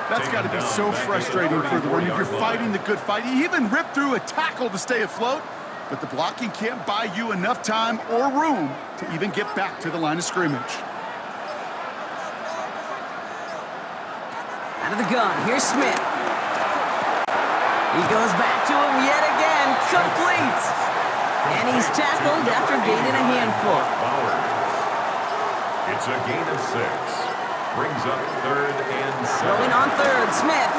That's got to be so frustrating for the runner. You're fighting the good fight. You even ripped through a tackle to stay afloat, but the blocking can't buy you enough time or room to even get back to the line of scrimmage. Out of the gun, here's Smith. He goes back to him yet again, complete. And he's tackled after gaining a handful. It's a gain of 6. Brings up 3rd and 7. Throwing on 3rd, Smith.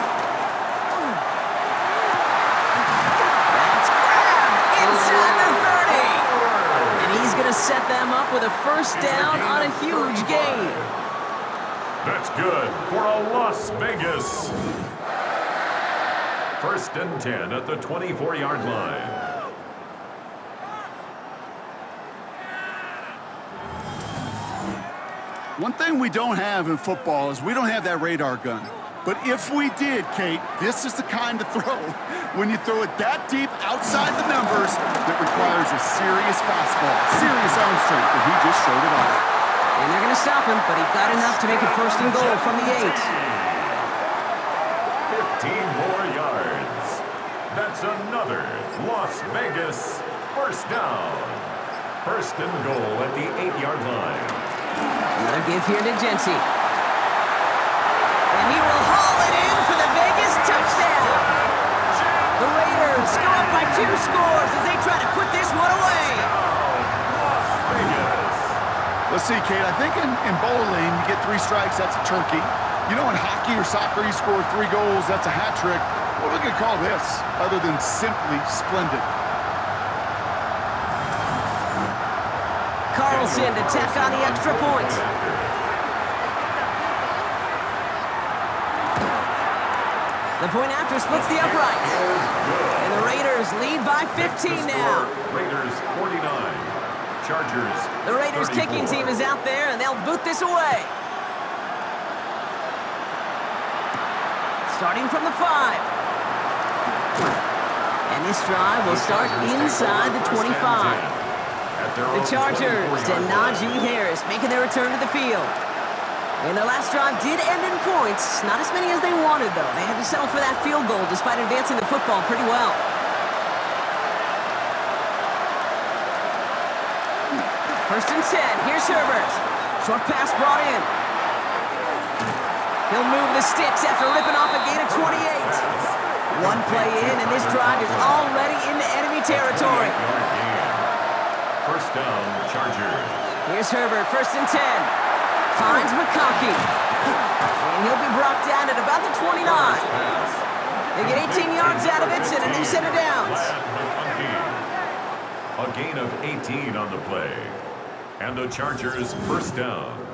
That's grabbed inside the 30. And he's going to set them up with a 1st down on a huge gain. That's good for a Las Vegas. 1st and 10 at the 24-yard line. One thing we don't have in football is we don't have that radar gun. But if we did, Kate, this is the kind of throw when you throw it that deep outside the numbers that requires a serious fastball, serious arm strength, and he just showed it off. And they're going to stop him, but he got enough to make it 1st and goal from the 8. 15 more yards. That's another Las Vegas 1st down. 1st and goal at the 8-yard line. Another give here to Genti. And he will haul it in for the Vegas touchdown. The Raiders go up by 2 scores as they try to put this one away. Las Vegas. Let's see, Kate, I think in bowling, you get 3 strikes, that's a turkey. You know, in hockey or soccer, you score 3 goals, that's a hat trick. What are we going to call this, other than simply splendid? Carlson to tack on the extra point. The point after splits the upright. And the Raiders lead by 15 now. Raiders 49. Chargers. The Raiders 34. kicking team is out there, and they'll boot this away. Starting from the 5. And this drive will start inside the 25. The Chargers and Najee Harris making their return to the field. And the last drive did end in points. Not as many as they wanted, though. They had to settle for that field goal despite advancing the football pretty well. First and 10. Here's Herbert. Short pass brought in. He'll move the sticks after ripping off a gain of 28. One play in, and this drive is already into enemy territory. 1st down, Chargers. Here's Herbert, 1st and 10. Finds McConkey. And he'll be brought down at about the 29. They get 18 yards out of it and a new set of downs. A gain of 18 on the play. And the Chargers 1st down.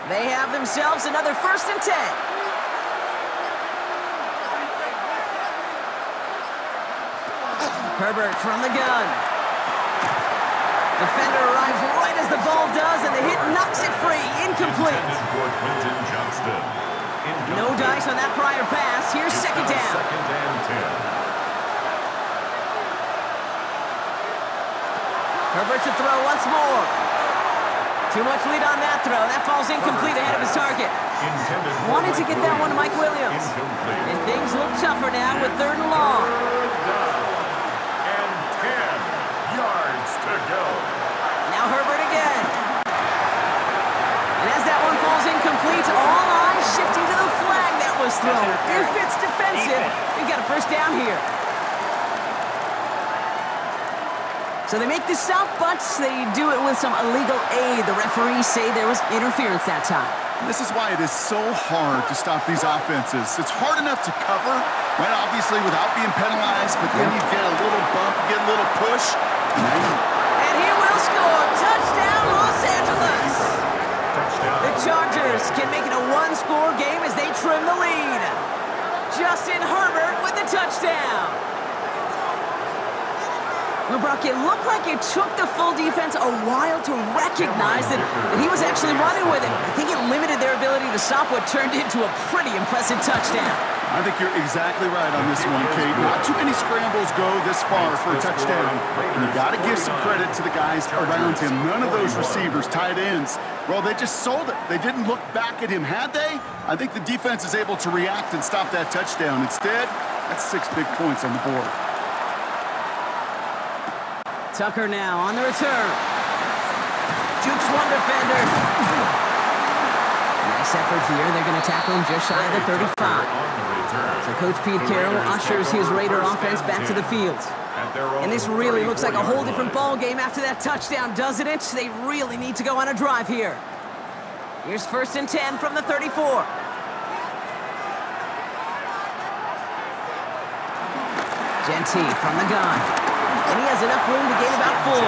They have themselves another 1st and 10. Herbert from the gun. Defender arrives right as the ball does, and the hit knocks it free. Incomplete. No dice on that prior pass. Here's 2nd down. 2nd and 10. Herbert to throw once more. Too much lead on that throw. That falls incomplete ahead of his target. Wanted to get that one to Mike Williams. And things look tougher now with 3rd and long. And 10 yards to go. Now Herbert again. And as that one falls incomplete, all eyes shifting to the flag that was thrown. If it's defensive, we got a first down here. So they make the stop, but they do it with some illegal aid. The referees say there was interference that time. This is why it is so hard to stop these offenses. It's hard enough to cover, right, obviously, without being penalized, but then you get a little bump, you get a little push. And he will score. Touchdown, Los Angeles. Touchdown. The Chargers can make it a one-score game as they trim the lead. Justin Herbert with the touchdown. Well, Brock, it looked like it took the full defense a while to recognize that he was actually running with it. I think it limited their ability to stop what turned into a pretty impressive touchdown. I think you're exactly right on this one, Kate. Not too many scrambles go this far for a touchdown. And you got to give some credit to the guys around him. None of those receivers, tight ends, well, they just sold it. They didn't look back at him. Had they? I think the defense is able to react and stop that touchdown. Instead, that's 6 big points on the board. Tucker now on the return. Jukes one defender. Nice effort here. They're going to tackle him just shy of the 35. So Coach Pete Carroll ushers his Raider offense back to the field. And this really looks like a whole different ball game after that touchdown, doesn't it? They really need to go on a drive here. Here's 1st and 10 from the 34. Genty from the gun. And he has enough room to gain about 4.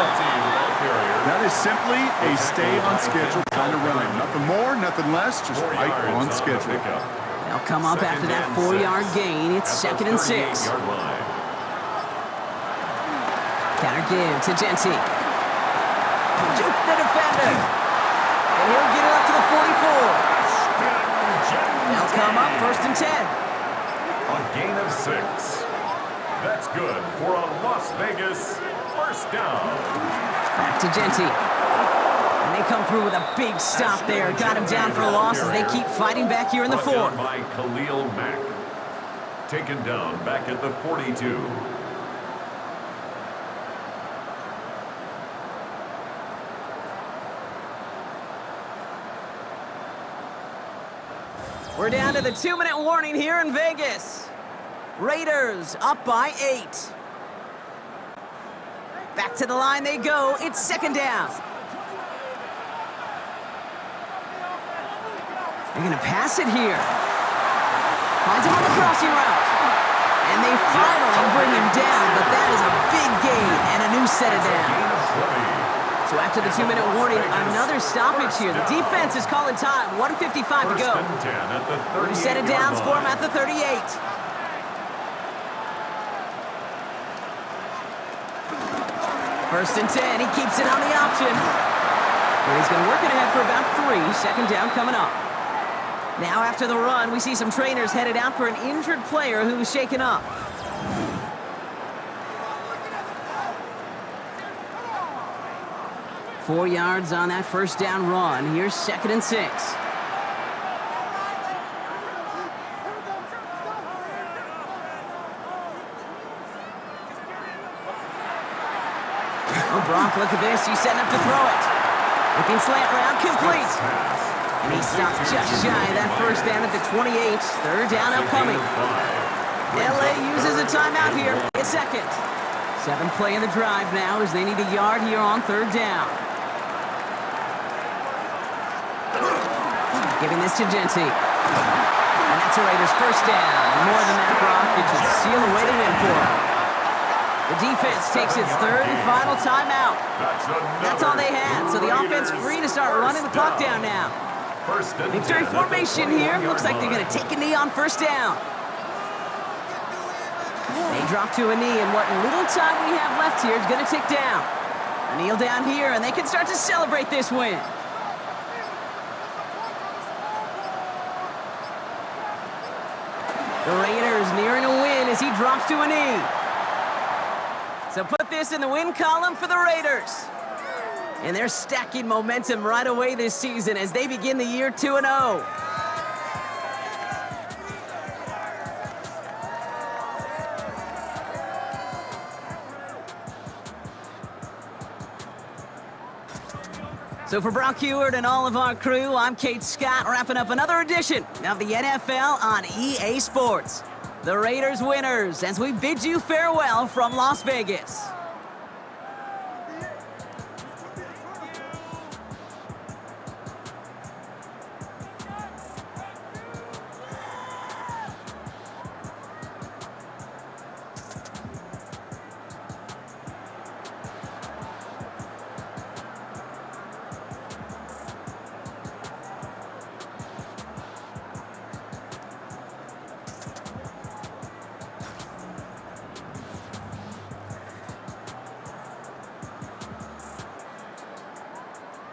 That is simply a stay-on-schedule kind of run. Nothing more, nothing less, just right on schedule. They'll come up after that 4-yard gain. It's 2nd and 6. Counter give to Genty. Juke the defender. And he'll get it up to the 44. They'll come up 1st and 10. A gain of 6. That's good for a Las Vegas first down. Back to Genty. And they come through with a big stop there. Got him down for a loss as they keep fighting back here in the 4th. By Khalil Mack. Taken down back at the 42. We're down to the 2-minute warning here in Vegas. Raiders up by 8. Back to the line they go. It's 2nd down. They're going to pass it here. Finds him on the crossing route. And they finally bring him down, but that is a big gain and a new set of downs. So after the 2-minute warning, another stoppage here. The defense is calling time. 1:55 to go. We set it down for him at the 38. First and 10, he keeps it on the option. And he's going to work it ahead for about 3. 2nd down coming up. Now after the run, we see some trainers headed out for an injured player who was shaken up. Four yards on that 1st down run. Here's 2nd and 6. Oh, Brock, look at this. He's setting up to throw it. Looking slant route, complete. And he stopped just shy of that 1st down at the 28. 3rd down upcoming. LA uses a timeout here. A 2nd. 7th play in the drive now as they need a yard here on 3rd down. Giving this to Genty. And that's a Raiders 1st down. And more than that, Brock, it should seal away the win for him. The defense takes its 3rd and final timeout. That's all they had, so the offense free to start running the clock down now. Victory formation here. Looks like they're going to take a knee on 1st down. They drop to a knee, and what little time we have left here is going to tick down. A kneel down here, and they can start to celebrate this win. The Raiders nearing a win as he drops to a knee. So put this in the win column for the Raiders. And they're stacking momentum right away this season as they begin the year 2-0. So for Brock Heward and all of our crew, I'm Kate Scott, wrapping up another edition of the NFL on EA Sports. The Raiders winners as we bid you farewell from Las Vegas.